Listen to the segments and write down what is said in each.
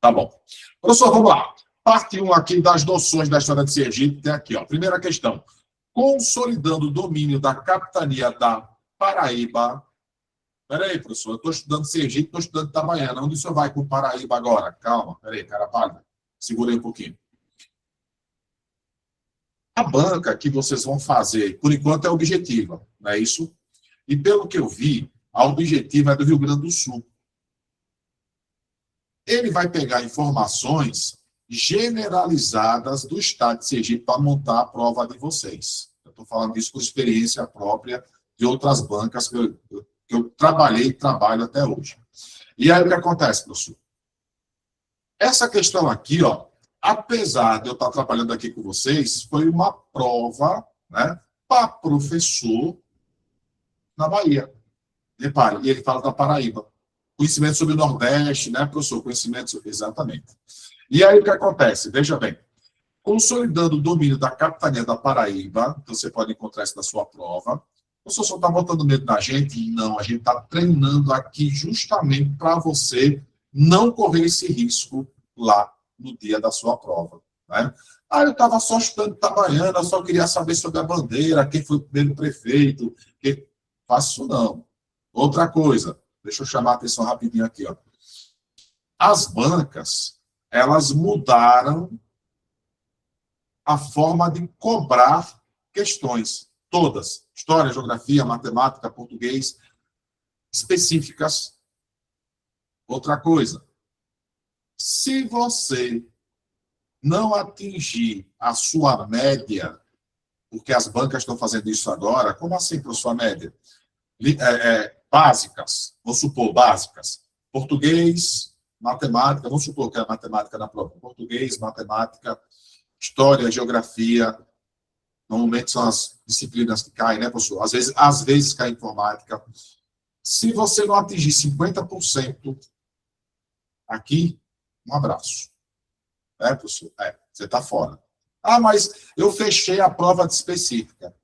Tá bom. Professor, vamos lá. Parte 1 aqui das noções da história de Sergipe, tem aqui, ó. Primeira questão. Consolidando o domínio da capitania da Paraíba. Peraí, professor, eu estou estudando Sergipe, estou estudando Itabaiana. Onde o senhor vai com Paraíba agora? Calma, peraí, cara pálida. Segura aí um pouquinho. A banca que vocês vão fazer, por enquanto, é objetiva, não é isso? E pelo que eu vi, a objetiva é do Rio Grande do Sul. Ele vai pegar informações generalizadas do estado de Sergipe para montar a prova de vocês. Eu estou falando isso por experiência própria de outras bancas que eu trabalhei e trabalho até hoje. E aí o que acontece, professor? Essa questão aqui, ó, apesar de eu estar trabalhando aqui com vocês, foi uma prova, né, para professor na Bahia. Repare, e ele fala da Paraíba. Conhecimento sobre o Nordeste, né, professor? Conhecimento sobre... Exatamente. E aí o que acontece? Veja bem. Consolidando o domínio da capitania da Paraíba, então você pode encontrar isso na sua prova. O professor só está botando medo na gente? Não, a gente está treinando aqui justamente para você não correr esse risco lá no dia da sua prova. Né? Ah, eu estava só estudando Itabaiana, só queria saber sobre a bandeira, quem foi o primeiro prefeito. Faço isso não. Outra coisa, deixa eu chamar a atenção rapidinho aqui. Ó. As bancas, elas mudaram a forma de cobrar questões, todas, história, geografia, matemática, português, específicas. Outra coisa, se você não atingir a sua média, porque as bancas estão fazendo isso agora, como assim para a sua média? Básicas, vamos supor, básicas, português, matemática, vamos supor que é a matemática na prova, português, matemática, história, geografia, normalmente são as disciplinas que caem, né, professor? Às vezes cai informática. Se você não atingir 50% aqui, um abraço. É, professor? Você está fora. Ah, mas eu fechei a prova de específica.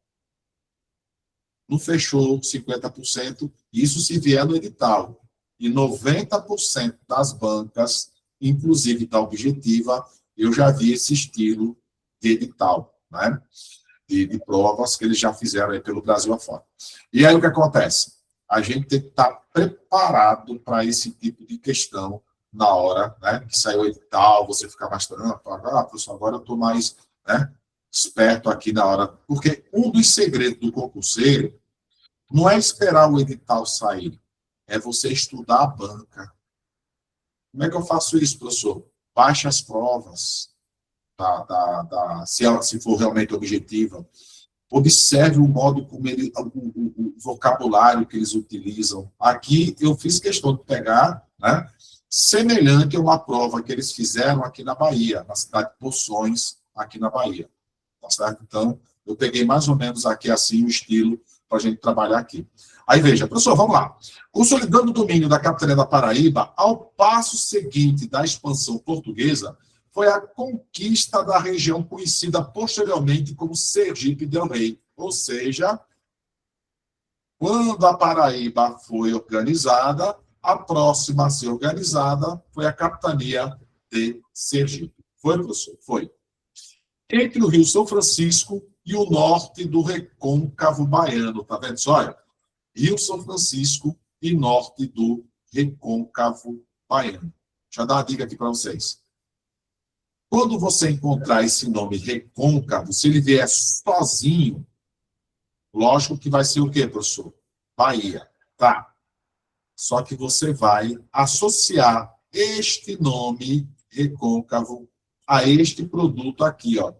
Não fechou 50%, isso se vier no edital. E 90% das bancas, inclusive da objetiva, eu já vi esse estilo de edital, né? De provas que eles já fizeram aí pelo Brasil afora. E aí o que acontece? A gente tem que estar preparado para esse tipo de questão na hora, né? Que saiu o edital, você fica mais professor, agora eu estou mais, né, esperto aqui na hora. Porque um dos segredos do concurseiro não é esperar o edital sair, é você estudar a banca. Como é que eu faço isso, professor? Baixe as provas, se for realmente objetiva. Observe o modo como o vocabulário que eles utilizam. Aqui eu fiz questão de pegar, né, semelhante a uma prova que eles fizeram aqui na Bahia, na cidade de Poções, aqui na Bahia. Tá certo? Então, eu peguei mais ou menos aqui assim o estilo para a gente trabalhar aqui. Aí veja, professor, vamos lá. Consolidando o domínio da capitania da Paraíba, ao passo seguinte da expansão portuguesa, foi a conquista da região conhecida posteriormente como Sergipe del Rei. Ou seja, quando a Paraíba foi organizada, a próxima a ser organizada foi a capitania de Sergipe. Foi, professor? Foi. Entre o Rio São Francisco e o norte do Recôncavo Baiano. Tá vendo só? Olha, Rio São Francisco e norte do Recôncavo Baiano. Deixa eu dar uma dica aqui para vocês. Quando você encontrar esse nome recôncavo, se ele vier sozinho, lógico que vai ser o quê, professor? Bahia. Tá. Só que você vai associar este nome recôncavo a este produto aqui, ó.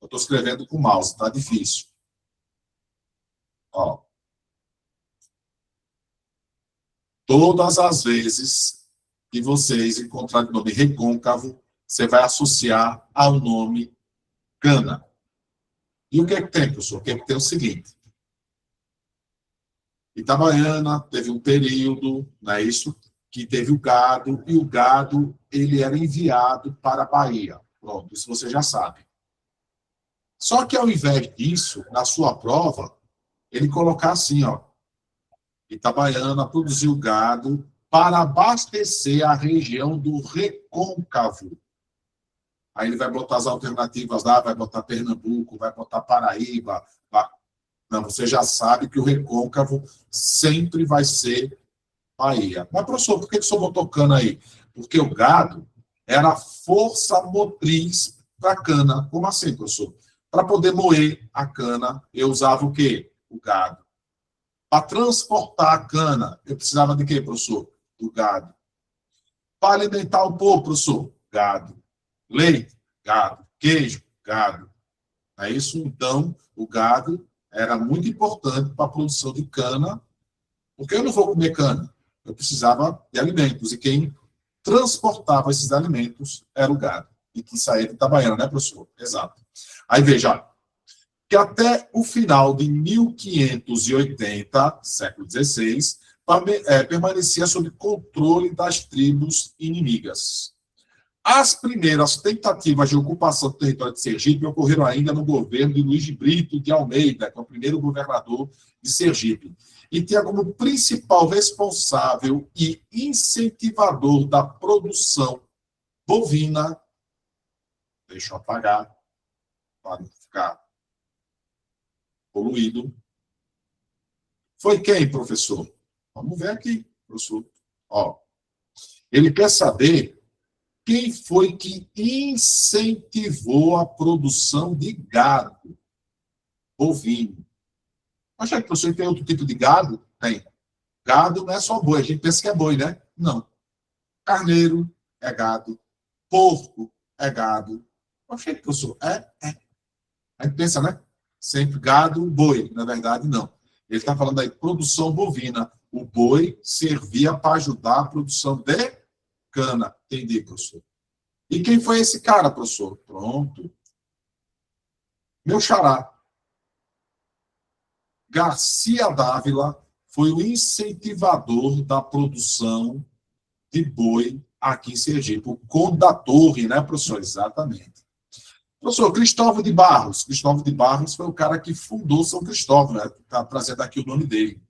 Eu estou escrevendo com o mouse, tá difícil. Ó. Todas as vezes que vocês encontrarem o nome recôncavo, você vai associar ao nome cana. E o que é que tem, professor? O que é que tem o seguinte. Itabaiana teve um período, não é isso? Que teve o gado, e o gado ele era enviado para a Bahia. Pronto, isso você já sabe. Só que ao invés disso, na sua prova, ele colocar assim, ó. Itabaiana produziu gado para abastecer a região do Recôncavo. Aí ele vai botar as alternativas lá, vai botar Pernambuco, vai botar Paraíba. Não, você já sabe que o Recôncavo sempre vai ser Bahia. Mas, professor, por que o senhor botou cana aí? Porque o gado era a força motriz para a cana. Como assim, professor? Para poder moer a cana, eu usava o quê? O gado. Para transportar a cana, eu precisava de quê, professor? Do gado. Para alimentar o povo, professor? Gado. Leite? Gado. Queijo? Gado. É isso? Então, o gado era muito importante para a produção de cana, porque eu não vou comer cana. Eu precisava de alimentos. E quem transportava esses alimentos era o gado. E que saía de Itabaiana, né, professor? Exato. Aí, veja, que até o final de 1580, século XVI, permanecia sob controle das tribos inimigas. As primeiras tentativas de ocupação do território de Sergipe ocorreram ainda no governo de Luiz de Brito de Almeida, que é o primeiro governador de Sergipe, e tinha como principal responsável e incentivador da produção bovina, deixa eu apagar, para não ficar poluído, foi quem, professor? Vamos ver aqui, professor. Ó, ele quer saber quem foi que incentivou a produção de gado bovino. Acha que, professor, tem outro tipo de gado? Tem. Gado não é só boi, a gente pensa que é boi, né? Não. Carneiro é gado, porco é gado. Acha que, professor, é. A gente pensa, né? Sempre gado, boi. Na verdade, não. Ele está falando aí produção bovina. O boi servia para ajudar a produção de cana. Entendi, professor. E quem foi esse cara, professor? Pronto. Meu xará. Garcia Dávila foi o incentivador da produção de boi aqui em Sergipe. O Conde da Torre, né, professor? Exatamente. Professor, Cristóvão de Barros. Cristóvão de Barros foi o cara que fundou São Cristóvão, né? Está trazendo aqui o nome dele.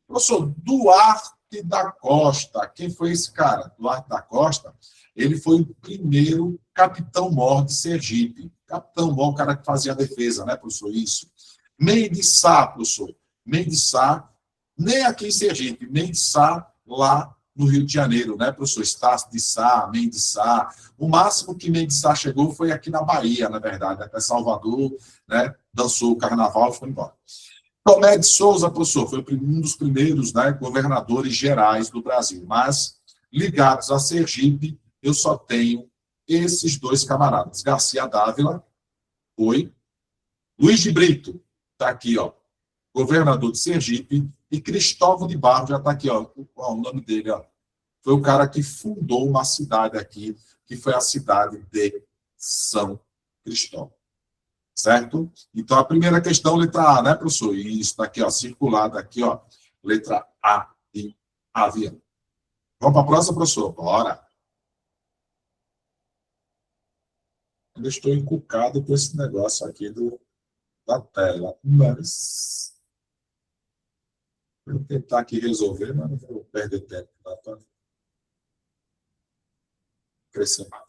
Professor, Duarte da Costa. Quem foi esse cara? Duarte da Costa. Ele foi o primeiro capitão-mor de Sergipe. Capitão-mor, o cara que fazia a defesa, né, professor? Isso. Mendes Sá, professor. Mendes Sá, nem aqui em Sergipe, Mendes Sá lá no Rio de Janeiro, né, professor? Estácio de Sá, Mendes Sá. O máximo que Mendes Sá chegou foi aqui na Bahia, na verdade, até Salvador, né? Dançou o carnaval e foi embora. Tomé de Souza, professor, foi um dos primeiros, né, governadores gerais do Brasil, mas ligados a Sergipe, eu só tenho esses dois camaradas. Garcia Dávila, foi. Luiz de Brito, está aqui, ó, governador de Sergipe. E Cristóvão de Barros, já está aqui, ó, o nome dele, ó. Foi o cara que fundou uma cidade aqui, que foi a cidade de São Cristóvão. Certo? Então, a primeira questão, letra A, né, professor? Isso está aqui, ó, circulada aqui, ó, letra A em avião. Vamos para a próxima, professor? Bora. Eu estou encucado com esse negócio aqui da tela, mas vou tentar aqui resolver, mas não vou perder tempo. Tá?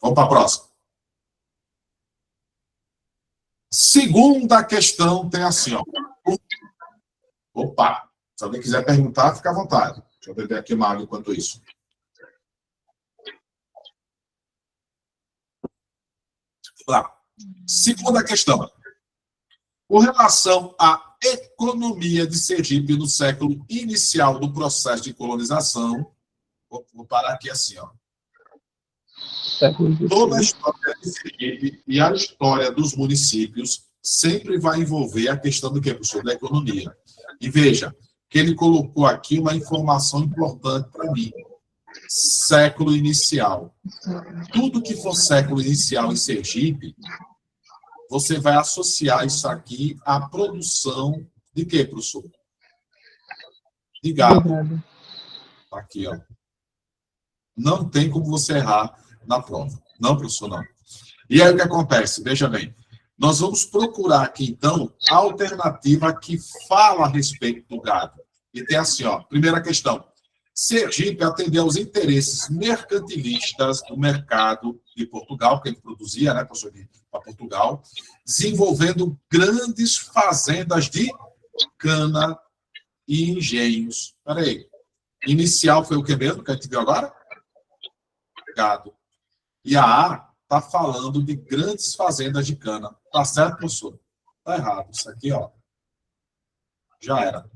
Vamos para a próxima. Segunda questão tem assim, ó. Opa, se alguém quiser perguntar, fica à vontade. Deixa eu beber aqui uma água enquanto isso. Lá. Segunda questão. Com relação à economia de Sergipe no século inicial do processo de colonização, vou parar aqui assim, ó. Toda a história de Sergipe e a história dos municípios sempre vai envolver a questão do que, professor? Da economia. E veja, que ele colocou aqui uma informação importante para mim. Século inicial. Tudo que for século inicial em Sergipe, você vai associar isso aqui à produção de quê, professor? De gado. Aqui, ó. Não tem como você errar na prova. Não, professor, não. E aí o que acontece? Veja bem. Nós vamos procurar aqui, então, a alternativa que fala a respeito do gado. E tem assim, ó. Primeira questão. Sergipe atendeu aos interesses mercantilistas do mercado de Portugal, porque ele produzia, né, para Portugal, desenvolvendo grandes fazendas de cana e engenhos. Espera aí. Inicial foi o que mesmo que a gente viu agora? Gado. E a A está falando de grandes fazendas de cana. Tá certo, professor? Tá errado. Isso aqui, ó. Já era.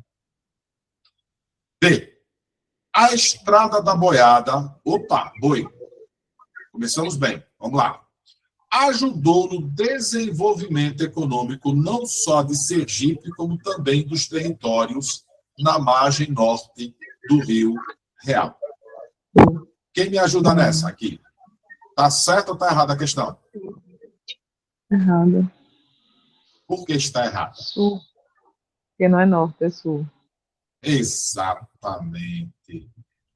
B. A estrada da boiada. Opa, boi. Começamos bem. Vamos lá. Ajudou no desenvolvimento econômico não só de Sergipe, como também dos territórios na margem norte do Rio Real. Quem me ajuda nessa aqui? Tá certo ou tá errada a questão? Errado. Por que está errada? Sul. Porque não é norte, é sul. Exatamente.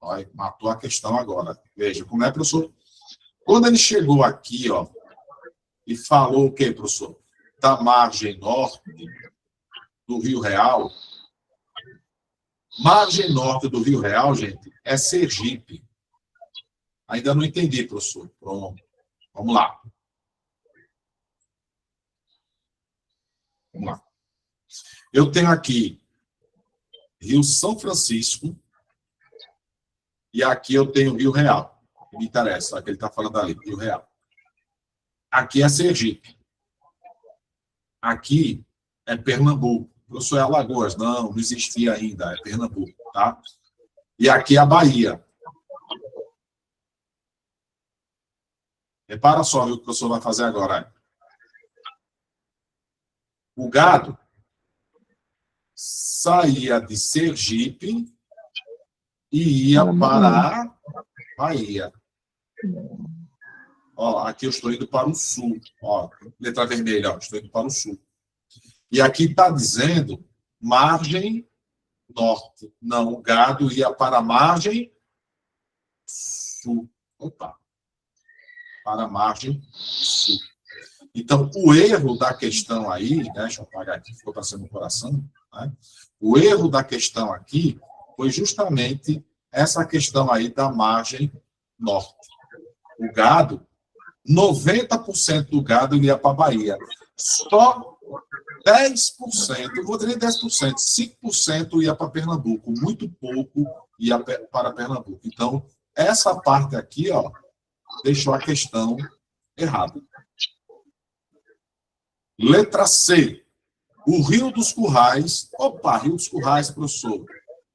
Olha, matou a questão agora. Veja, como é, professor? Quando ele chegou aqui, ó, e falou o quê, professor? Da margem norte do Rio Real. Margem norte do Rio Real, gente, é Sergipe. Ainda não entendi, professor. Pronto. Vamos lá. Vamos lá. Eu tenho aqui Rio São Francisco e aqui eu tenho Rio Real. Que me interessa, que ele está falando ali, Rio Real. Aqui é Sergipe. Aqui é Pernambuco. Professor, é Alagoas. Não existia ainda, é Pernambuco, tá? E aqui é a Bahia. Repara só o que o professor vai fazer agora. O gado saía de Sergipe e ia para a Bahia. Ó, aqui eu estou indo para o sul. Ó, letra vermelha, ó, estou indo para o sul. E aqui está dizendo margem norte. Não, o gado ia para a margem sul. Opa. Para a margem sul. Então, o erro da questão aí, né, deixa eu apagar aqui, ficou passando no coração, né? O erro da questão aqui foi justamente essa questão aí da margem norte. O gado, 90% do gado ia para a Bahia. Só 10%, eu vou dizer 10%, 5% ia para Pernambuco, muito pouco ia para Pernambuco. Então, essa parte aqui, ó, deixou a questão errada. Letra C. O Rio dos Currais. Opa, Rio dos Currais, professor.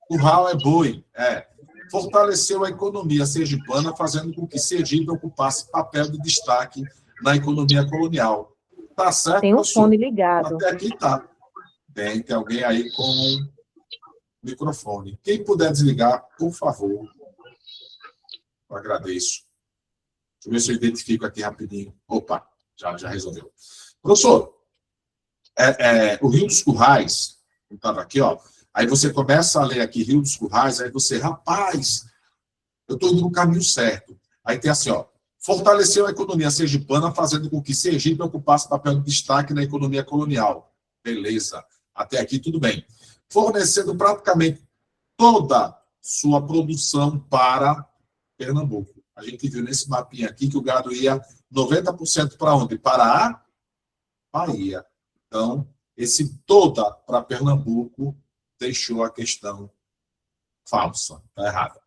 Curral é boi. Fortaleceu a economia sergipana, fazendo com que Sergipe ocupasse papel de destaque na economia colonial. Tá certo, tem um professor? fone ligado. Até aqui tá. Tem alguém aí com microfone. Quem puder desligar, por favor. Eu agradeço. Deixa eu ver se eu identifico aqui rapidinho. Opa, já resolveu. Professor, o Rio dos Currais, eu estava aqui, ó. Aí você começa a ler aqui Rio dos Currais, aí você, rapaz, eu estou indo no caminho certo. Aí tem assim, ó. Fortaleceu a economia sergipana, fazendo com que Sergipe ocupasse papel de destaque na economia colonial. Beleza. Até aqui tudo bem. Fornecendo praticamente toda sua produção para Pernambuco. A gente viu nesse mapinha aqui que o gado ia 90% para onde? Para a Bahia. Então, esse toda para Pernambuco deixou a questão falsa. Está errada.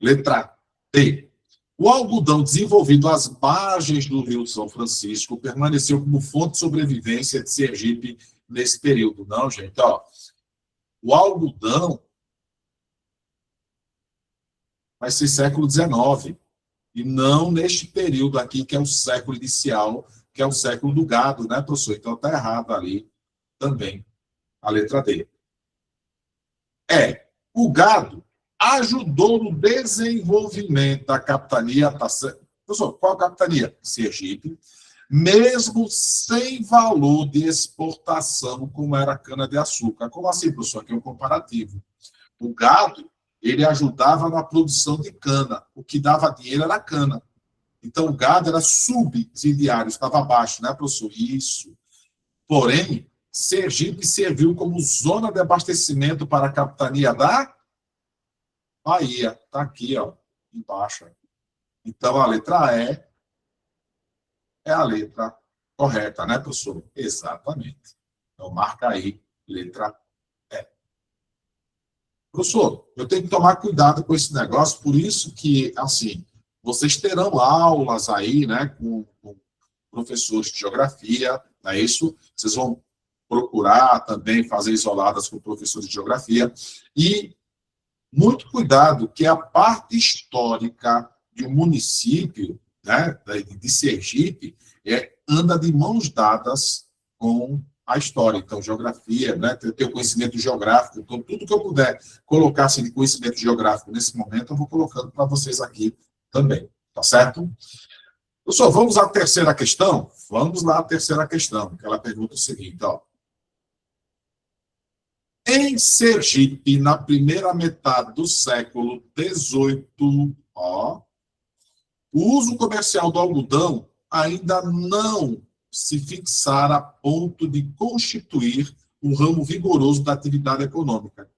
Letra D. O algodão desenvolvido às margens do Rio São Francisco permaneceu como fonte de sobrevivência de Sergipe nesse período. Não, gente, ó. O algodão vai ser século XIX. E não neste período aqui, que é o século inicial, que é o século do gado, né, professor? Então está errado ali também a letra D. O gado ajudou no desenvolvimento da capitania. Professor, qual capitania? Sergipe. Mesmo sem valor de exportação, como era a cana-de-açúcar. Como assim, professor? Aqui é um comparativo. O gado, ele ajudava na produção de cana. O que dava dinheiro era a cana. Então, o gado era subsidiário, estava abaixo, né, professor? Isso. Porém, Sergipe serviu como zona de abastecimento para a capitania da Bahia. Está aqui, ó, embaixo. Então, a letra E é a letra correta, né, professor? Exatamente. Então, marca aí, letra E. Professor, eu tenho que tomar cuidado com esse negócio, por isso que, assim, vocês terão aulas aí, né, com professores de geografia, não é isso? Vocês vão procurar também fazer isoladas com professores de geografia. E muito cuidado, que a parte histórica de um município, né, de Sergipe, anda de mãos dadas com a história. Então, geografia, né, ter o conhecimento geográfico. Então, tudo que eu puder colocar assim, de conhecimento geográfico nesse momento, eu vou colocando para vocês aqui também. Tá certo? Pessoal, vamos à terceira questão? Vamos lá à terceira questão, que ela pergunta o seguinte, ó. Em Sergipe, na primeira metade do século XVIII, ó, o uso comercial do algodão ainda não se fixara a ponto de constituir um ramo vigoroso da atividade econômica.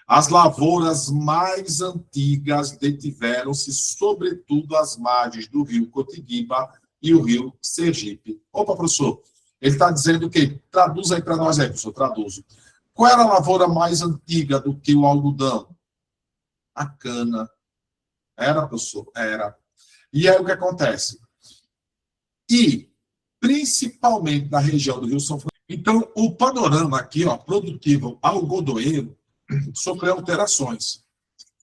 As lavouras mais antigas detiveram-se, sobretudo, às margens do rio Cotiguiba e o rio Sergipe. Opa, professor, ele está dizendo que, traduz aí para nós aí, professor, traduzo. Qual era a lavoura mais antiga do que o algodão? A cana. Era, professor? Era. E aí o que acontece? E, principalmente na região do Rio São Francisco. Então, o panorama aqui, ó, produtivo algodoeiro, sofreu alterações.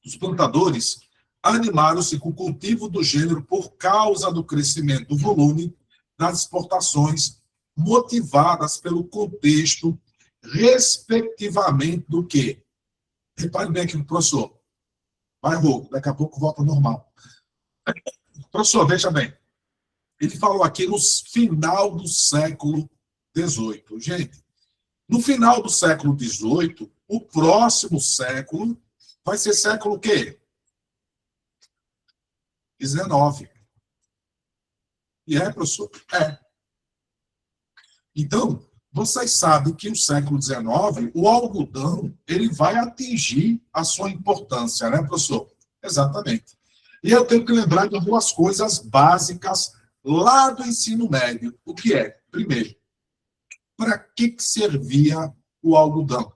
Os plantadores animaram-se com o cultivo do gênero por causa do crescimento do volume das exportações, motivadas pelo contexto, respectivamente, do quê? Repare bem aqui, professor. Vai, Rô, daqui a pouco volta ao normal. Professor, veja bem. Ele falou aqui no final do século XVIII. Gente, no final do século XVIII, o próximo século vai ser século o quê? XIX. E é, professor? É. Então, vocês sabem que o século XIX, o algodão, ele vai atingir a sua importância, né, professor? Exatamente. E eu tenho que lembrar de duas coisas básicas lá do ensino médio. O que é? Primeiro, para que servia o algodão?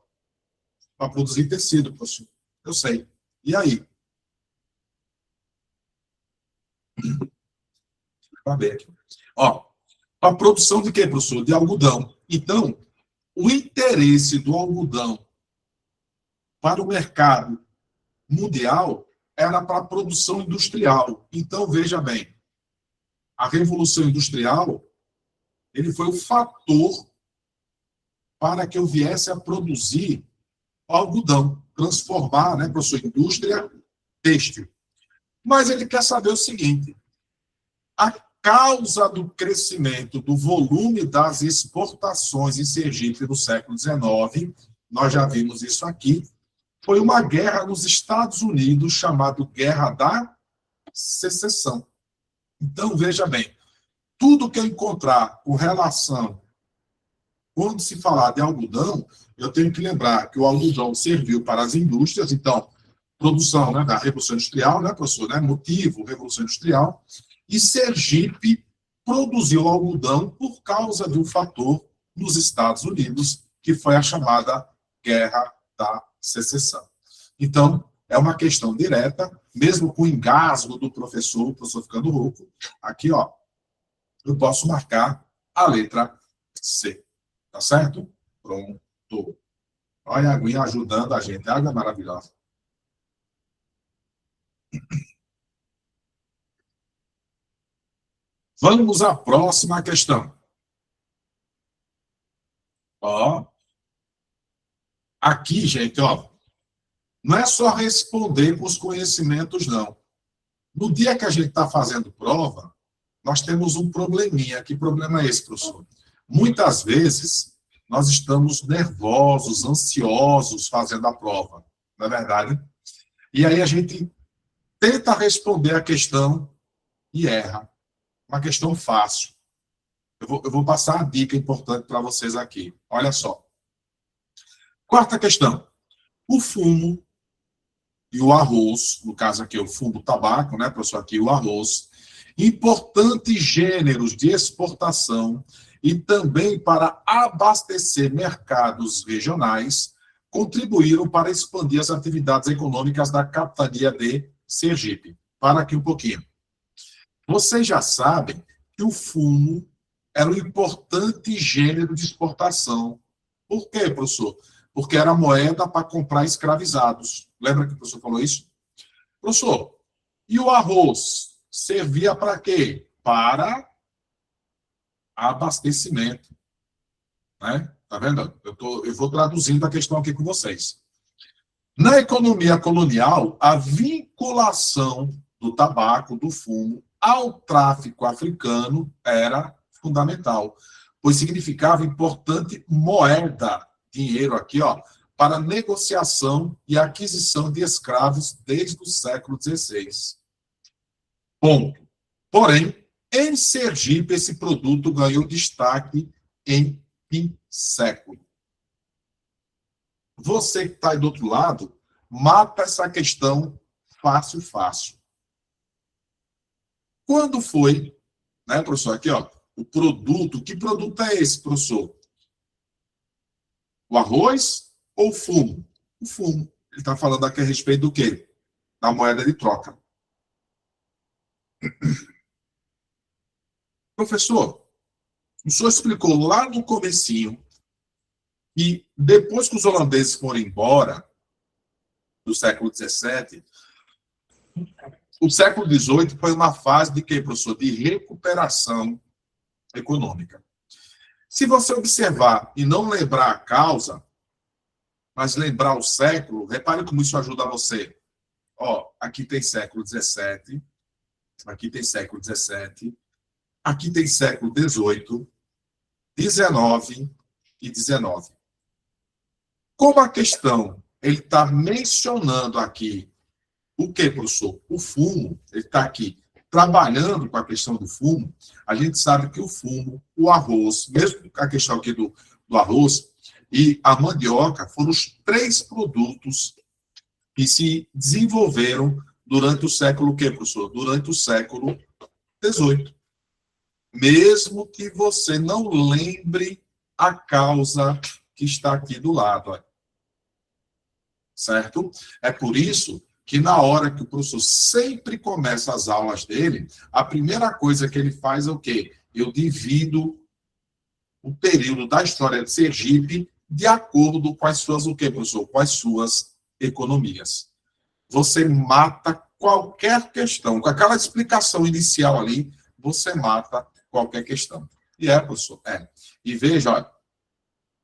Para produzir tecido, professor. Eu sei. E aí? Para ver aqui. Ó, a produção de quê, professor? De algodão. Então, o interesse do algodão para o mercado mundial era para a produção industrial. Então, veja bem, a Revolução Industrial, ele foi o fator para que eu viesse a produzir algodão, transformar, né, para a sua indústria têxtil. Mas ele quer saber o seguinte, a causa do crescimento do volume das exportações em Sergipe no século XIX, nós já vimos isso aqui, foi uma guerra nos Estados Unidos chamada Guerra da Secessão. Então, veja bem, tudo que eu encontrar com relação, quando se falar de algodão, eu tenho que lembrar que o algodão serviu para as indústrias, então, produção, né, da Revolução Industrial, né, professor, né, motivo, Revolução Industrial, e Sergipe produziu algodão por causa de um fator nos Estados Unidos, que foi a chamada Guerra da Secessão. Então, é uma questão direta, mesmo com o engasgo do professor, o professor ficando rouco, aqui, ó, eu posso marcar a letra C. Tá certo? Pronto. Olha a aguinha ajudando a gente. A água é maravilhosa. Vamos à próxima questão. Ó. Aqui, gente, ó. Não é só responder com os conhecimentos, não. No dia que a gente está fazendo prova, nós temos um probleminha. Que problema é esse, professor? Muitas vezes, nós estamos nervosos, ansiosos fazendo a prova. Não é verdade? E aí a gente tenta responder a questão e erra. Uma questão fácil. Eu vou passar a dica importante para vocês aqui. Olha só. Quarta questão. O fumo e o arroz, no caso aqui é o fumo tabaco, né, professor, aqui o arroz, importantes gêneros de exportação e também para abastecer mercados regionais, contribuíram para expandir as atividades econômicas da capitania de Sergipe. Para aqui um pouquinho. Vocês já sabem que o fumo era um importante gênero de exportação. Por quê, professor? Porque era moeda para comprar escravizados. Lembra que o professor falou isso? Professor, e o arroz servia para quê? Para abastecimento. Né? Tá vendo? Eu vou traduzindo a questão aqui com vocês. Na economia colonial, a vinculação do tabaco, do fumo, ao tráfico africano era fundamental, pois significava importante moeda, dinheiro aqui, ó, para negociação e aquisição de escravos desde o século XVI. Ponto. Porém, em Sergipe, esse produto ganhou destaque em que século. Você que está aí do outro lado, mata essa questão fácil, fácil. Quando foi, né, professor, aqui, ó, o produto, que produto é esse, professor? O arroz ou o fumo? O fumo. Ele está falando aqui a respeito do quê? Da moeda de troca. Professor, o senhor explicou lá no comecinho que depois que os holandeses foram embora, do século XVII, o século XVIII foi uma fase de quê, professor? De recuperação econômica. Se você observar e não lembrar a causa, mas lembrar o século, repare como isso ajuda você. Ó, aqui tem século XVII, aqui tem século XVII, aqui tem século XVIII, XIX e XIX. Como a questão, ele está mencionando aqui o que, professor? O fumo, ele está aqui trabalhando com a questão do fumo, a gente sabe que o fumo, o arroz, mesmo a questão aqui do arroz e a mandioca, foram os 3 produtos que se desenvolveram durante o século, o que, professor? Durante o século XVIII. Mesmo que você não lembre a causa que está aqui do lado. Ó. Certo? É por isso que na hora que o professor sempre começa as aulas dele, a primeira coisa que ele faz é o quê? Eu divido o período da história de Sergipe de acordo com as suas, o quê, professor? Com as suas economias. Você mata qualquer questão. Com aquela explicação inicial ali, você mata qualquer questão. E professor? E veja, olha,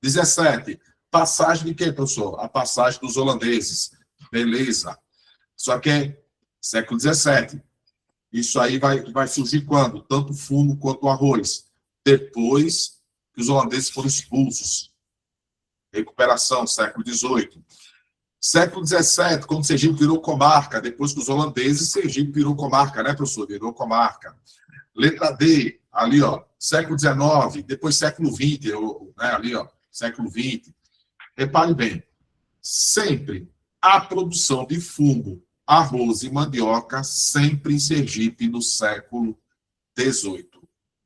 17. Passagem de quê, professor? A passagem dos holandeses. Beleza. Só que é século XVII. Isso aí vai surgir quando? Tanto o fumo quanto o arroz. Depois que os holandeses foram expulsos. Recuperação, século XVIII. Século XVII, quando Sergipe virou comarca. Depois que os holandeses, Sergipe virou comarca, né, professor? Virou comarca. Letra D, ali, ó, século XIX. Depois século XX, né, ali, ó, século XX. Repare bem, sempre a produção de fumo, arroz e mandioca, sempre em Sergipe no século XVIII.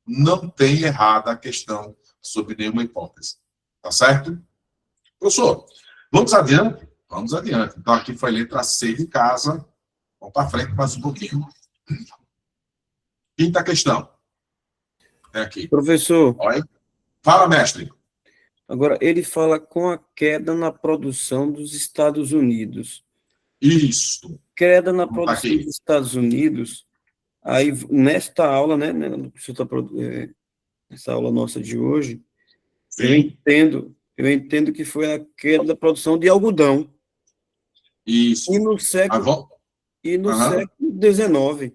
Não tem errada a questão sob nenhuma hipótese. Tá certo? Professor, vamos adiante? Vamos adiante. Então, aqui foi letra C de casa. Vamos para frente mais um pouquinho. Quinta questão. É aqui. Professor, Olha. Fala, mestre. agora ele fala com a queda na produção dos Estados Unidos. Isso. Queda na Vamos produção aqui. dos Estados Unidos, aí nesta aula, né, que o senhor essa aula nossa de hoje, eu Sim. entendo que foi a queda da produção de algodão. Isso. E no século XIX.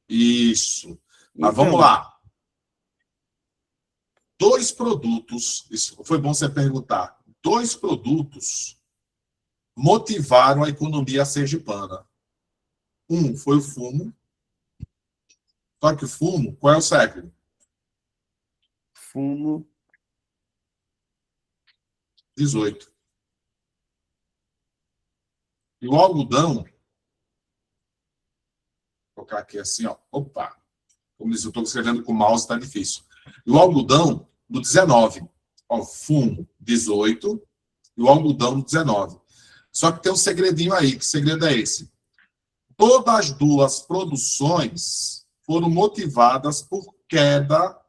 Isso. Mas Então, vamos lá. 2 produtos, isso foi bom você perguntar, 2 produtos motivaram a economia sergipana. Um foi o fumo. Só que o fumo, qual é o século? fumo, 18. E o algodão, vou colocar aqui assim, ó, opa, como diz, eu estou escrevendo com o mouse, está difícil. E o algodão no 19, ó, fumo 18, e o algodão no 19. Só que tem um segredinho aí, que segredo é esse? Todas as duas produções foram motivadas por queda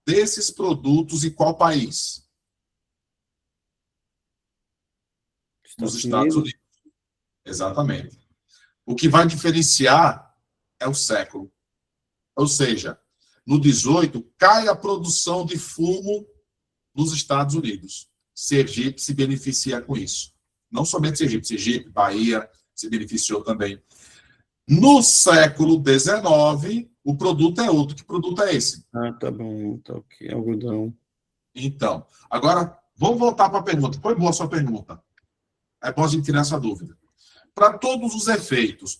desses produtos em qual país? Nos Estados Unidos. Exatamente. O que vai diferenciar é o século. Ou seja, no 18, cai a produção de fumo nos Estados Unidos. Sergipe se beneficia com isso. Não somente Sergipe, Bahia se beneficiou também. No século XIX, o produto é outro. Que produto é esse? Ah, tá bom. Tá ok. Algodão. Então, agora, vamos voltar para a pergunta. Foi boa a sua pergunta. É bom a gente tirar essa dúvida. Para todos os efeitos,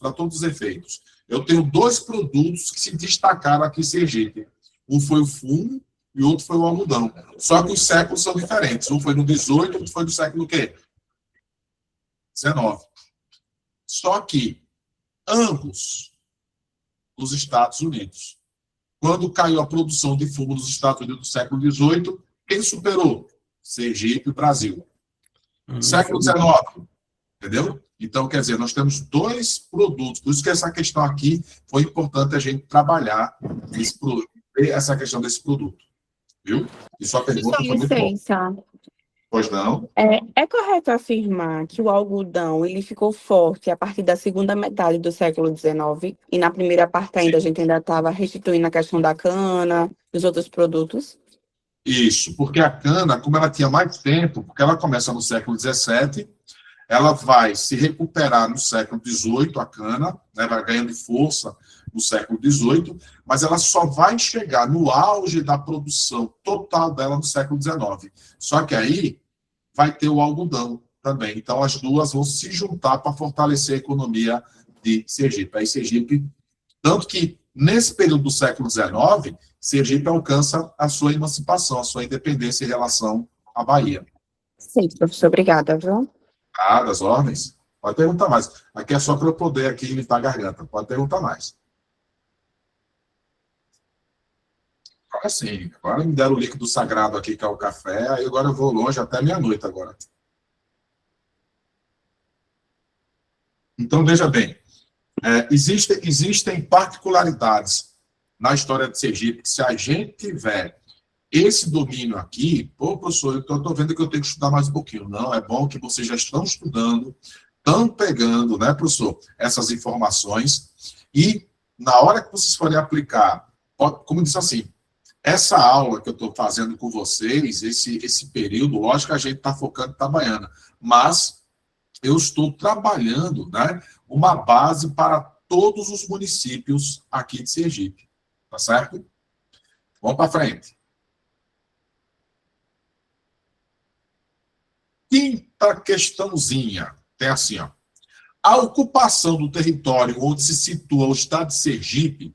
eu tenho dois produtos que se destacaram aqui em Sergipe. Um foi o fumo e o outro foi o algodão. Só que os séculos são diferentes. Um foi no 18, outro foi no século quê? 19. Só que ambos nos Estados Unidos. Quando caiu a produção de fumo nos Estados Unidos no século XVIII, quem superou? Sergipe e Brasil. Século XIX, entendeu? Então, quer dizer, nós temos dois produtos, por isso que essa questão aqui foi importante a gente trabalhar essa questão desse produto, viu? E sua pergunta foi muito boa. Pois não? É correto afirmar que o algodão ele ficou forte a partir da segunda metade do século XIX e na primeira parte ainda a gente ainda estava restituindo a questão da cana, dos outros produtos? Isso, porque a cana, como ela tinha mais tempo, porque ela começa no século XVII, ela vai se recuperar no século XVIII, a cana, né, vai ganhando força no século XVIII, mas ela só vai chegar no auge da produção total dela no século XIX. Só que aí vai ter o algodão também. Então, as duas vão se juntar para fortalecer a economia de Sergipe. Aí, Sergipe, tanto que, nesse período do século XIX, Sergipe alcança a sua emancipação, a sua independência em relação à Bahia. Sim, professor, obrigada, viu? Ah, das ordens? Pode perguntar mais. Aqui é só para eu poder aqui limpar a garganta. Pode perguntar mais. Agora sim. Agora me deram o líquido sagrado aqui, que é o café. Aí agora eu vou longe até meia-noite agora. Então, veja bem. Existem particularidades na história de Sergipe que, se a gente tiver esse domínio aqui, pô, professor, eu estou vendo que eu tenho que estudar mais um pouquinho. Não, é bom que vocês já estão estudando, estão pegando, né, professor, essas informações, e na hora que vocês forem aplicar, como disse assim, essa aula que eu estou fazendo com vocês, esse período, lógico que a gente está focando em Itabaiana, mas eu estou trabalhando, né, uma base para todos os municípios aqui de Sergipe, tá certo? Vamos para frente. Quinta questãozinha, tem assim, ó. A ocupação do território onde se situa o estado de Sergipe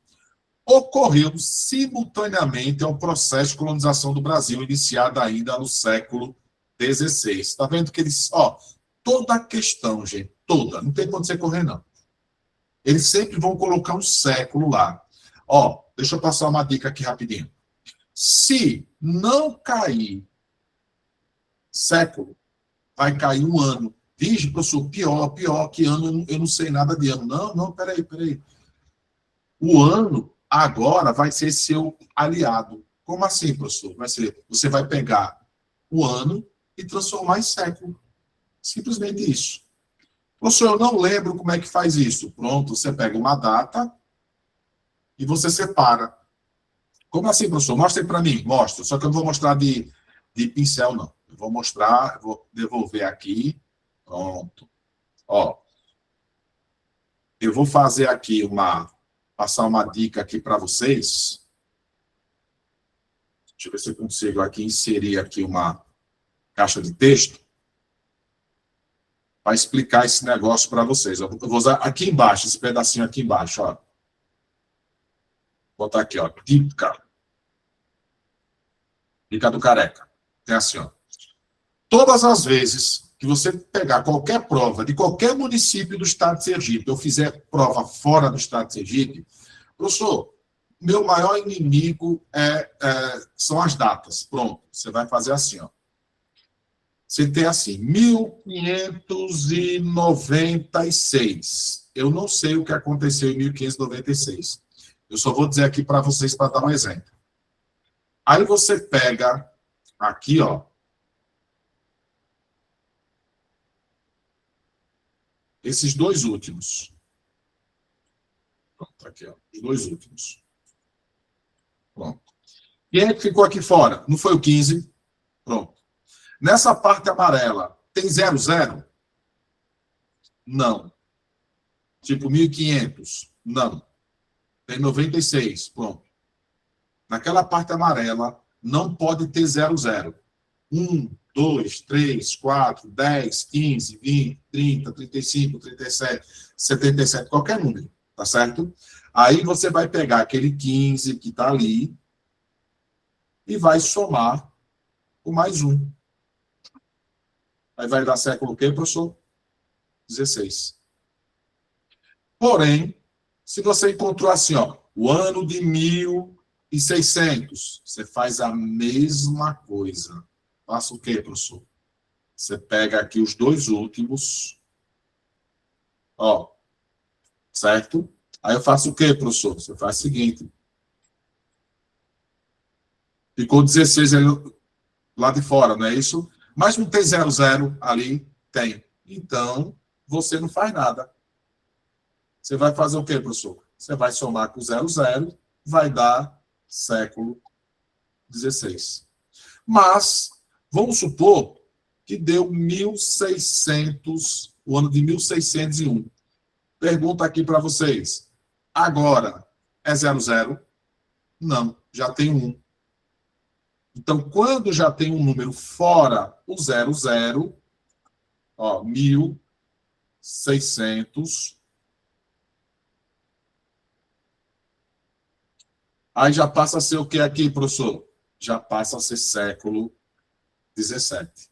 ocorreu simultaneamente ao processo de colonização do Brasil, iniciado ainda no século XVI. Está vendo que eles, ó, toda a questão, gente, toda, não tem quando você correr, não. Eles sempre vão colocar um século lá. Ó, deixa eu passar uma dica aqui rapidinho. Se não cair século, vai cair um ano. Vixe, professor, pior, que ano, eu não sei nada de ano. Não, peraí. O ano, agora, vai ser seu aliado. Como assim, professor? Você vai pegar o ano e transformar em século. Simplesmente isso. Professor, eu não lembro como é que faz isso. Pronto, você pega uma data e você separa. Como assim, professor? Mostra aí para mim. Mostra. Só que eu não vou mostrar de pincel, não. Eu vou mostrar, vou devolver aqui. Pronto. Ó. Eu vou fazer aqui passar uma dica aqui para vocês. Deixa eu ver se eu consigo aqui inserir aqui uma caixa de texto para explicar esse negócio para vocês. Eu vou usar aqui embaixo, esse pedacinho aqui embaixo, ó. Vou botar aqui, ó. Dica. Dica do careca. Tem assim, ó. Todas as vezes que você pegar qualquer prova de qualquer município do estado de Sergipe, eu fizer prova fora do estado de Sergipe, professor, meu maior inimigo são as datas. Pronto, você vai fazer assim, ó. Você tem assim, 1596. Eu não sei o que aconteceu em 1596. Eu só vou dizer aqui para vocês para dar um exemplo. Aí você pega aqui, ó. Esses dois últimos. Pronto, aqui, ó. Os dois últimos. Pronto. Quem é que ficou aqui fora? Não foi o 15? Pronto. Nessa parte amarela, tem 00? Não. Tipo 1500? Não. Tem 96? Pronto. Naquela parte amarela, não pode ter 00. 1, 2, 3, 4, 10, 15, 20, 30, 35, 37, 77, qualquer número, tá certo? Aí você vai pegar aquele 15 que está ali e vai somar o mais 1. Aí vai dar século o quê, professor? 16. Porém, se você encontrou assim, ó, o ano de 1600, você faz a mesma coisa. Faça o quê, professor? Você pega aqui os dois últimos, ó, certo? Aí eu faço o quê, professor? Você faz o seguinte. Ficou 16 lá de fora, não é isso? Mas não tem 00 ali? Tem. Então, você não faz nada. Você vai fazer o quê, professor? Você vai somar com 00, vai dar século 16. Mas, vamos supor que deu 1600, o ano de 1601. Pergunta aqui para vocês. Agora, é 00? Não, já tem 1. Então, quando já tem um número fora o 00, ó, 1600, aí já passa a ser o que aqui, professor? Já passa a ser século 17.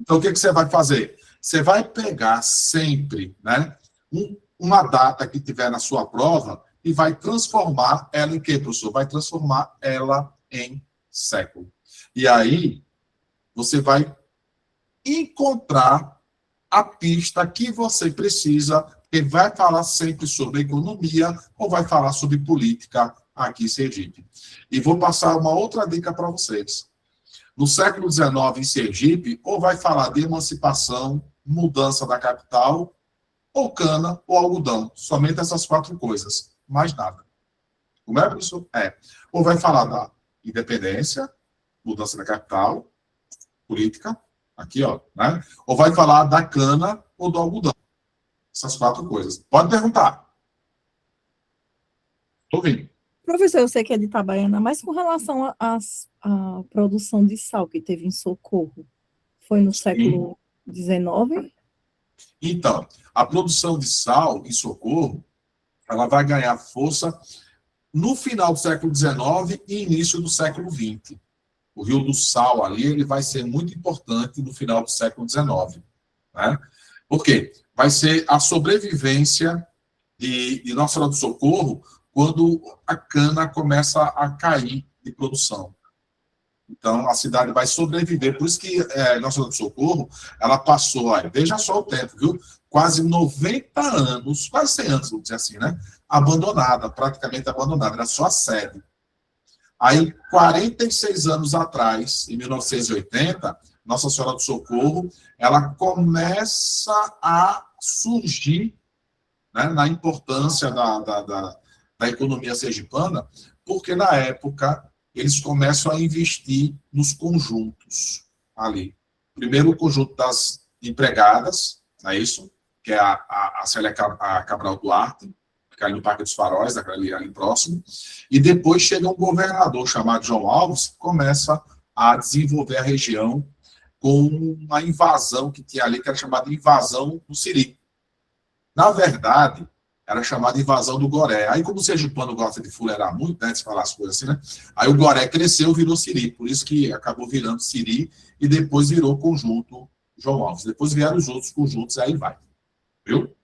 Então, o que você vai fazer? Você vai pegar sempre, né, uma data que tiver na sua prova e vai transformar ela em quê, professor? Vai transformar ela em século. E aí, você vai encontrar a pista que você precisa, que vai falar sempre sobre economia ou vai falar sobre política aqui em Sergipe. E vou passar uma outra dica para vocês. No século XIX, em Sergipe, ou vai falar de emancipação, mudança da capital, ou cana, ou algodão. Somente essas 4 coisas. Mais nada. Como é, professor? Ou vai falar da independência, mudança da capital, política, aqui, ó, né? Ou vai falar da cana ou do algodão. Essas 4 coisas. Pode perguntar. Estou ouvindo. Professor, eu sei que é de Itabaiana, mas com relação à produção de sal que teve em Socorro, foi no século XIX? Então, a produção de sal em Socorro, ela vai ganhar força no final do século XIX e início do século XX. O Rio do Sal ali, ele vai ser muito importante no final do século XIX. Né? Por quê? Vai ser a sobrevivência de Nossa Senhora do Socorro quando a cana começa a cair de produção. Então, a cidade vai sobreviver. Por isso que Nossa Senhora do Socorro, ela passou, veja só o tempo, viu? Quase 90 anos, quase 100 anos, vamos dizer assim, né? Abandonada, praticamente abandonada, era só a sede. Aí, 46 anos atrás, em 1980, Nossa Senhora do Socorro, ela começa a surgir, né, na importância da economia sergipana, porque na época eles começam a investir nos conjuntos ali. Primeiro o conjunto das empregadas, não é isso? Que é a Célia Cabral Duarte, que é ali no Parque dos Faróis, ali próximo, e depois chega um governador chamado João Alves, que começa a desenvolver a região com uma invasão que tinha ali, que era chamada de invasão do Siri. Na verdade, era chamada de invasão do Goré. Aí, como o sergipano gosta de fuleirar muito, né, de falar as coisas assim, né, aí o Goré cresceu, virou Siri, por isso que acabou virando Siri, e depois virou conjunto João Alves. Depois vieram os outros conjuntos, aí vai. Viu?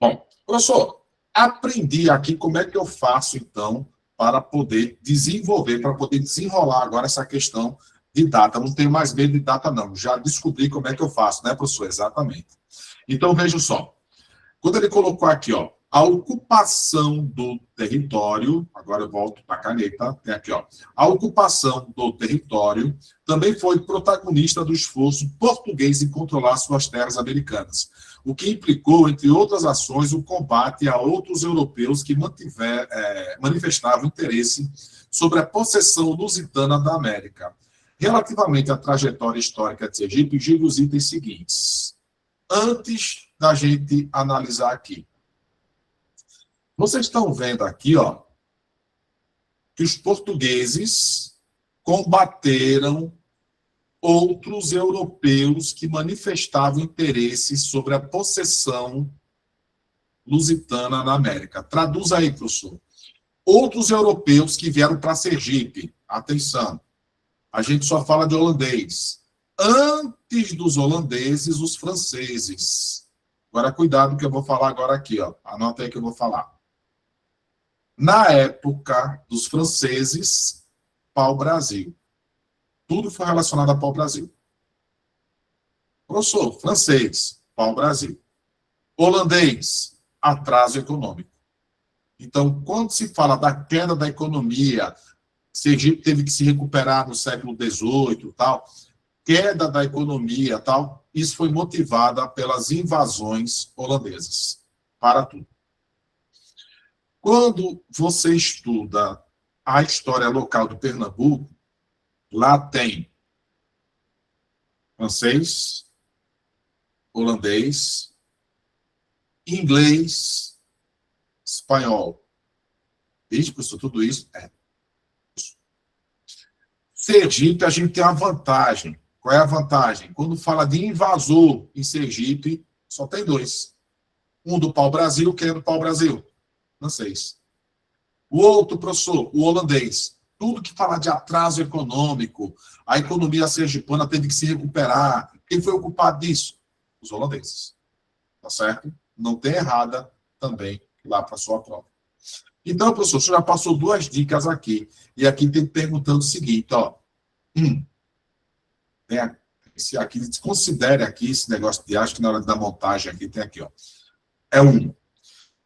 Bom, professor, aprendi aqui como é que eu faço, então, para poder desenvolver, para poder desenrolar agora essa questão de data. Não tenho mais medo de data, não. Já descobri como é que eu faço, né, professor? Exatamente. Então, veja só. Quando ele colocou aqui, ó, a ocupação do território, agora eu volto para a caneta, tem aqui, ó, a ocupação do território também foi protagonista do esforço português em controlar suas terras americanas, o que implicou, entre outras ações, o combate a outros europeus que manifestavam interesse sobre a possessão lusitana da América. Relativamente à trajetória histórica de Sergipe, digo os itens seguintes. Antes da gente analisar aqui. Vocês estão vendo aqui, ó, que os portugueses combateram outros europeus que manifestavam interesse sobre a possessão lusitana na América. Traduz aí, professor. Outros europeus que vieram para Sergipe. Atenção. A gente só fala de holandês. Antes dos holandeses, os franceses. Agora, cuidado que eu vou falar agora aqui, ó. Anota aí que eu vou falar. Na época dos franceses, pau-brasil. Tudo foi relacionado a pau-brasil. Professor, francês, pau-brasil. Holandês, atraso econômico. Então, quando se fala da queda da economia, Sergipe teve que se recuperar no século XVIII, tal, queda da economia, tal, isso foi motivada pelas invasões holandesas. Para tudo. Quando você estuda a história local do Pernambuco, lá tem francês, holandês, inglês, espanhol. Vixe, professor, tudo isso? É. Sergipe, a gente tem uma vantagem. Qual é a vantagem? Quando fala de invasor em Sergipe, só tem dois. Um do pau-brasil, quem é do pau-brasil? Francês. O outro, professor, o holandês. Tudo que fala de atraso econômico, a economia sergipana teve que se recuperar. Quem foi o culpado disso? Os holandeses. Tá certo? Não tem errada também lá para a sua prova. Então, professor, o senhor já passou duas dicas aqui. E aqui tem perguntando o seguinte, ó. Aqui, desconsidere aqui esse negócio de acho que na hora da montagem aqui tem aqui, ó. É um.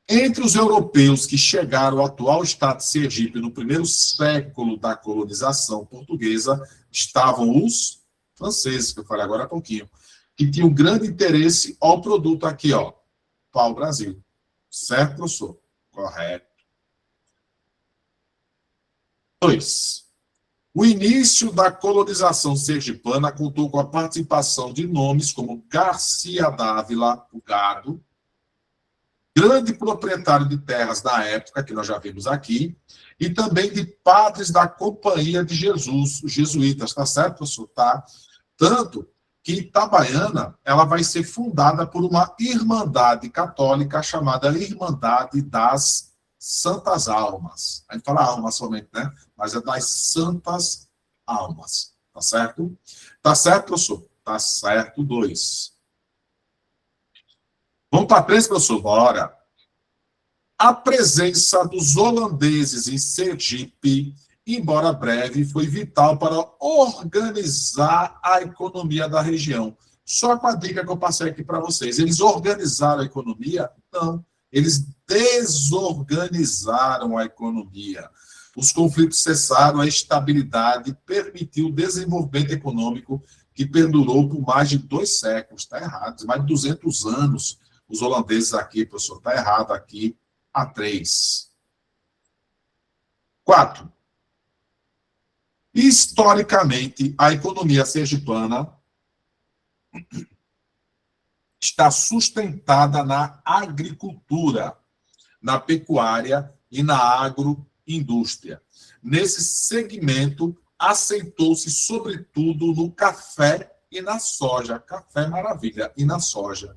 Entre os europeus que chegaram ao atual estado de Sergipe no primeiro século da colonização portuguesa, estavam os franceses, que eu falei agora há pouquinho, que tinham grande interesse ao produto aqui, ó, pau-brasil. Certo, professor? Correto. 2. O início da colonização sergipana contou com a participação de nomes como Garcia Dávila, o Gado, grande proprietário de terras da época, que nós já vimos aqui, e também de padres da Companhia de Jesus, os jesuítas, tá certo, professor? Tá. Tanto que Itabaiana, ela vai ser fundada por uma irmandade católica chamada Irmandade das Santas Almas. A gente fala alma somente, né? Mas é das Santas Almas, tá certo? Tá certo, professor? Tá certo, 2. Vamos para 3, professor? Bora. A presença dos holandeses em Sergipe, embora breve, foi vital para organizar a economia da região. Só com a dica que eu passei aqui para vocês. Eles organizaram a economia? Não. Eles desorganizaram a economia. Os conflitos cessaram, a estabilidade permitiu o desenvolvimento econômico que perdurou por mais de 2 séculos. Está errado, mais de 200 anos. Os holandeses aqui, professor, está errado aqui, a 3. 4. Historicamente, a economia sergipana está sustentada na agricultura, na pecuária e na agroindústria. Nesse segmento, assentou-se sobretudo no café e na soja. Café, maravilha, e na soja.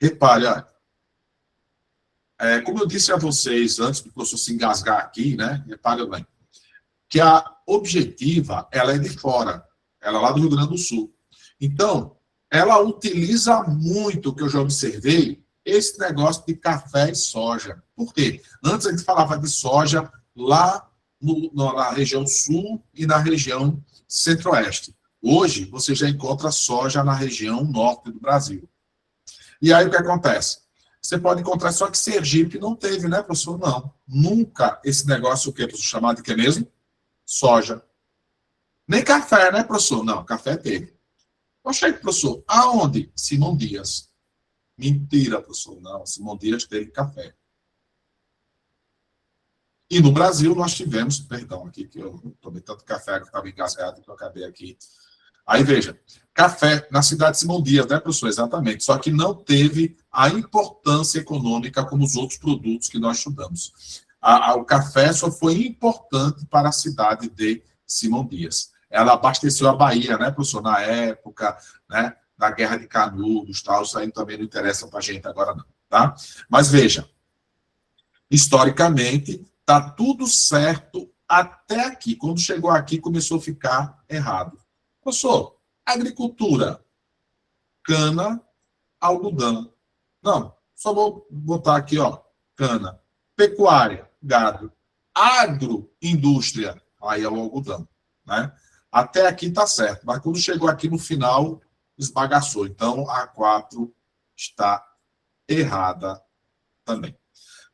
Repare, como eu disse a vocês, antes do professor se engasgar aqui, né? Repare bem. que a Objetiva, ela é de fora, ela é lá do Rio Grande do Sul. Então, ela utiliza muito, que eu já observei, esse negócio de café e soja. Por quê? Antes a gente falava de soja lá na região sul e na região centro-oeste. Hoje, você já encontra soja na região norte do Brasil. E aí, o que acontece? Você pode encontrar, só que Sergipe não teve, né, professor? Não. Nunca esse negócio, o quê, professor? Chamado de quê mesmo? Soja. Nem café, né, professor? Não, café teve. Poxa, professor, aonde? Simão Dias. Mentira, professor. Não, Simão Dias teve café. E no Brasil nós tivemos, perdão, aqui que eu tomei tanto café que estava engasgado que eu acabei aqui. Aí veja, café na cidade de Simão Dias, né, professor? Exatamente. Só que não teve a importância econômica como os outros produtos que nós estudamos. O café só foi importante para a cidade de Simão Dias. Ela abasteceu a Bahia, né, professor, na época, né, da Guerra de Canudos, tal, isso aí também não interessa para a gente agora não, tá? Mas veja, historicamente, tá tudo certo até aqui. Quando chegou aqui, começou a ficar errado. Professor, agricultura, cana, algodão. Não, só vou botar aqui, ó, cana. Pecuária, gado. Agroindústria, aí é o algodão, né? Até aqui está certo, mas quando chegou aqui no final, esbagaçou. Então, a 4 está errada também.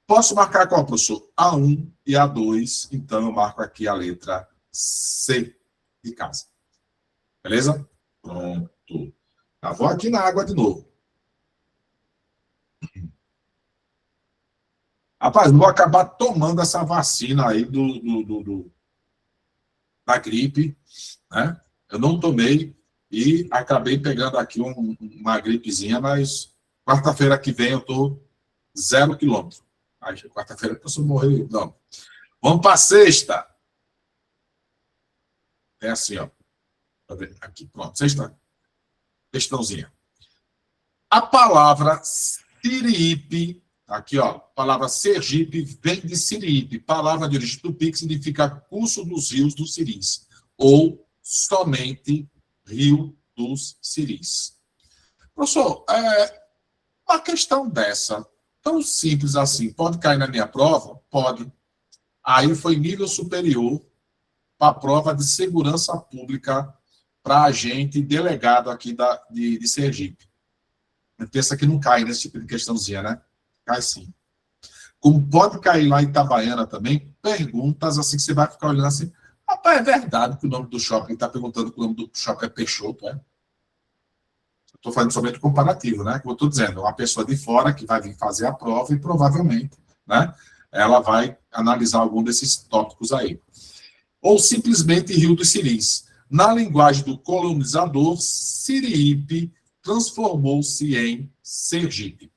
Posso marcar qual, professor? A1 e A2. Então, eu marco aqui a letra C de casa. Beleza? Pronto. Já vou aqui na água de novo. Rapaz, vou acabar tomando essa vacina aí da gripe, né? Eu não tomei e acabei pegando aqui uma gripezinha, mas quarta-feira que vem eu tô 0 quilômetro. Aí quarta-feira a pessoa morreu. Não. Vamos para sexta. É assim, ó. Aqui, pronto. Sexta. Questãozinha. A palavra Siripe, aqui, ó. A palavra Sergipe vem de Siripe. Palavra de origem tupi que significa curso dos rios dos Siris. Ou somente Rio dos Siris. Professor, uma questão dessa, tão simples assim, pode cair na minha prova? Pode. Aí foi nível superior para a prova de segurança pública para agente delegado aqui de Sergipe. Pensa que não cai nesse tipo de questãozinha, né? Cai sim. Como pode cair lá em Itabaiana também, perguntas assim que você vai ficar olhando assim, rapaz, é verdade que o nome do shopping, está perguntando que o nome do shopping é Peixoto, é? Estou fazendo somente o comparativo, né? Como eu estou dizendo, uma pessoa de fora que vai vir fazer a prova e provavelmente, né, ela vai analisar algum desses tópicos aí. Ou simplesmente Rio dos Siris. Na linguagem do colonizador, Siripe transformou-se em Sergipe.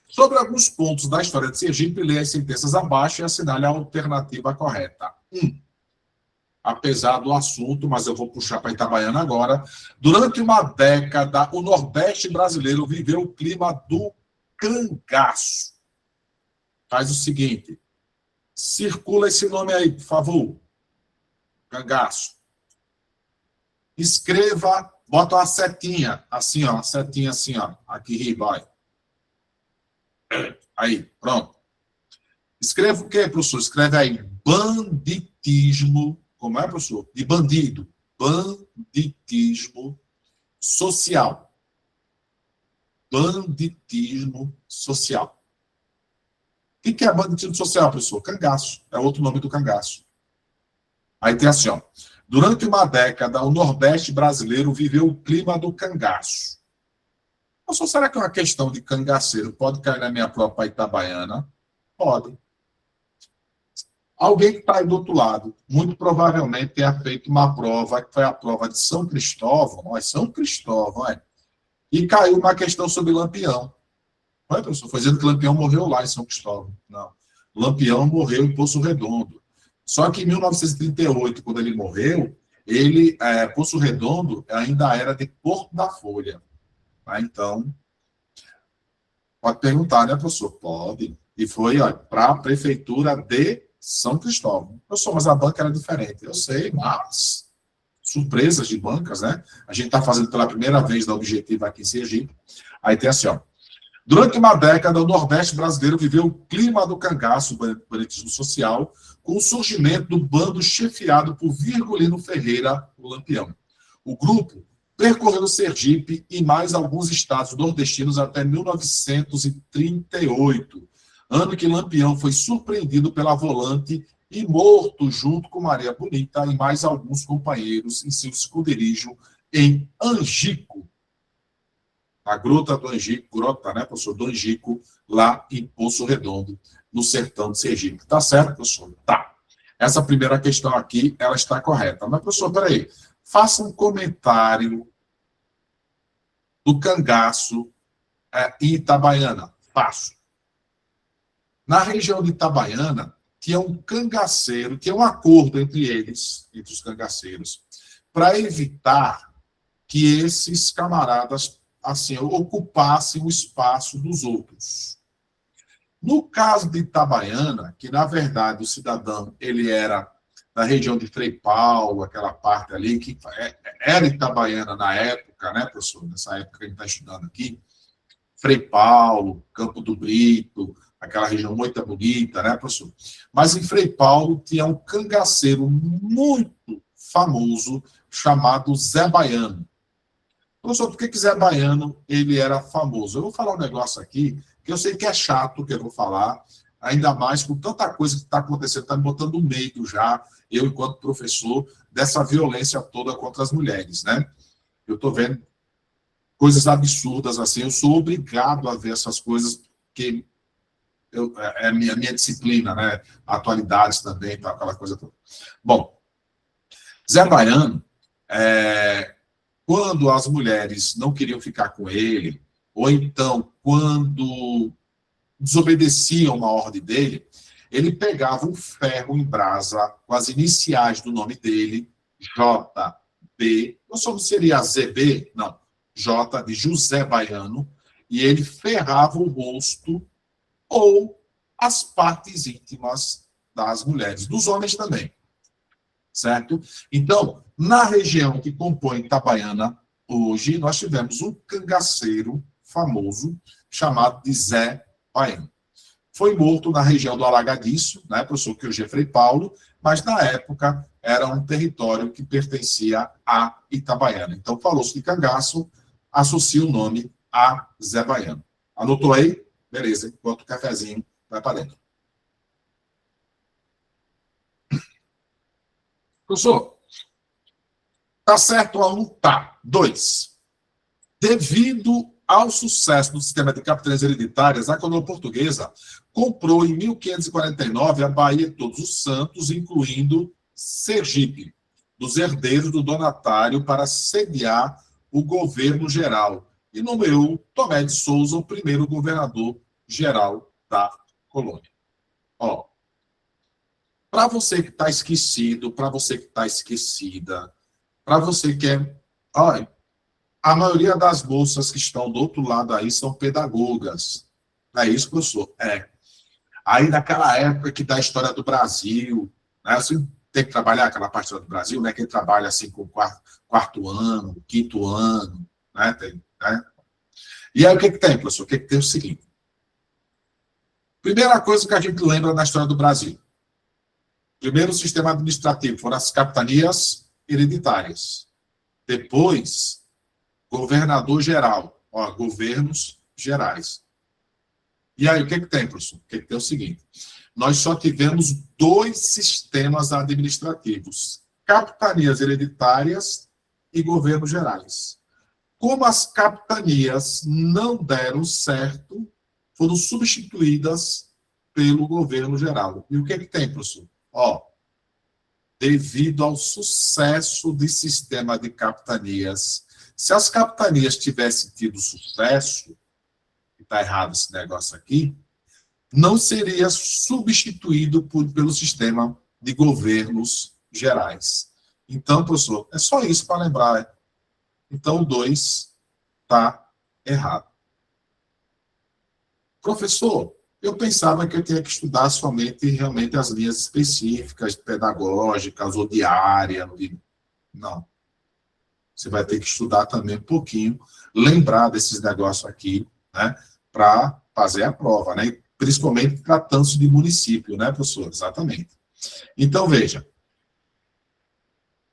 Sobre alguns pontos da história de Sergipe, leia as sentenças abaixo e assinale a alternativa correta. 1. Apesar do assunto, mas eu vou puxar para Itabaiana agora. Durante uma década, o Nordeste brasileiro viveu o clima do cangaço. Faz o seguinte, circula esse nome aí, por favor. Cangaço. Escreva, bota uma setinha, assim, ó, setinha assim, ó, aqui, vai. Aí, pronto. Escreva o quê, professor? Escreve aí, banditismo. Como é, professor? De bandido. Banditismo social. Banditismo social. O que é banditismo social, professor? Cangaço. É outro nome do cangaço. Aí tem assim, ó. Durante uma década, o Nordeste brasileiro viveu o clima do cangaço. Professor, será que é uma questão de cangaceiro pode cair na minha própria Itabaiana? Pode. Alguém que está aí do outro lado, muito provavelmente tenha feito uma prova, que foi a prova de São Cristóvão, e caiu uma questão sobre Lampião. Não é, professor? Foi dizendo que Lampião morreu lá em São Cristóvão. Não. Lampião morreu em Poço Redondo. Só que em 1938, quando ele morreu, Poço Redondo ainda era de Porto da Folha. Tá? Então, pode perguntar, né, professor? Pode. E foi para a prefeitura de São Cristóvão. Mas a banca era diferente. Eu sei, mas surpresas de bancas, né? A gente está fazendo pela primeira vez da Objetiva aqui em Sergipe. Aí tem assim, ó. Durante uma década, o Nordeste brasileiro viveu o clima do cangaço, o banditismo social, com o surgimento do bando chefiado por Virgulino Ferreira, o Lampião. O grupo percorreu Sergipe e mais alguns estados nordestinos até 1938, ano que Lampião foi surpreendido pela volante e morto junto com Maria Bonita e mais alguns companheiros em seu esconderijo em Angico, a Gruta do Angico, né, professor? Do Angico, lá em Poço Redondo, no sertão de Sergipe. Tá certo, professor? Tá. Essa primeira questão aqui, ela está correta. Mas, professor, peraí. Faça um comentário do cangaço em Itabaiana. Faço. Na região de Itabaiana, tinha um cangaceiro, tinha um acordo entre eles, entre os cangaceiros, para evitar que esses camaradas assim, ocupassem o espaço dos outros. No caso de Itabaiana, que na verdade o cidadão ele era da região de Frei Paulo, aquela parte ali que era Itabaiana na época, né, professor? Nessa época que a gente está estudando aqui, Frei Paulo, Campo do Brito, aquela região muito bonita, né, professor? Mas em Frei Paulo tinha um cangaceiro muito famoso chamado Zé Baiano. Professor, por que Zé Baiano ele era famoso? Eu vou falar um negócio aqui, que eu sei que é chato que eu vou falar, ainda mais com tanta coisa que está acontecendo, está me botando medo já, eu enquanto professor, dessa violência toda contra as mulheres, né? Eu estou vendo coisas absurdas assim, eu sou obrigado a ver essas coisas, porque é a minha disciplina, né? Atualidades também, tá, aquela coisa toda. Bom, Zé Baiano, quando as mulheres não queriam ficar com ele, ou então quando desobedeciam uma ordem dele, ele pegava um ferro em brasa com as iniciais do nome dele, JB, não seria ZB, não, J de José Baiano, e ele ferrava o rosto ou as partes íntimas das mulheres, dos homens também. Certo? Então, na região que compõe Itabaiana, hoje, nós tivemos um cangaceiro famoso chamado de Zé Baiano. Foi morto na região do Alagadiço, né, professor, que hoje é Frei Paulo, mas na época era um território que pertencia a Itabaiana. Então, falou-se de cangaço, associa o nome a Zé Baiano. Anotou aí? Beleza, enquanto o cafezinho vai para dentro. Professor, tá certo a um? Tá. 2. Devido ao sucesso do sistema de capitanias hereditárias, a coroa portuguesa comprou em 1549 a Bahia de Todos os Santos, incluindo Sergipe, dos herdeiros do donatário para sediar o governo geral, e nomeou Tomé de Souza o primeiro governador geral da colônia. Ó, para você que está esquecido, para você que está esquecida, para você que é... Olha, a maioria das moças que estão do outro lado aí são pedagogas. É isso, professor? É. Aí, naquela época que da história do Brasil, né, assim, tem que trabalhar aquela parte do Brasil, né, quem trabalha assim com quarto ano, quinto ano, né, tem, né? E aí, o que tem, professor? O que tem é o seguinte. Primeira coisa que a gente lembra na história do Brasil. Primeiro sistema administrativo foram as capitanias hereditárias. Depois, governador geral, ó, governos gerais. E aí, o que tem, professor? O que tem é o seguinte. Nós só tivemos 2 sistemas administrativos. Capitanias hereditárias e governos gerais. Como as capitanias não deram certo, foram substituídas pelo governo geral. E o que tem, professor? Ó, devido ao sucesso do sistema de capitanias, se as capitanias tivessem tido sucesso, está errado esse negócio aqui, não seria substituído pelo sistema de governos gerais. Então, professor, é só isso para lembrar. Então, o 2 está errado. Professor, Eu pensava que eu tinha que estudar somente realmente as linhas específicas, pedagógicas ou de área. Não. Você vai ter que estudar também um pouquinho, lembrar desses negócios aqui, né, para fazer a prova, né? Principalmente tratando-se de município, né, professor? Exatamente. Então, veja.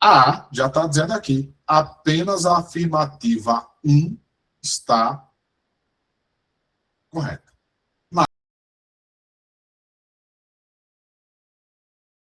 A, já está dizendo aqui, apenas a afirmativa 1 está correta.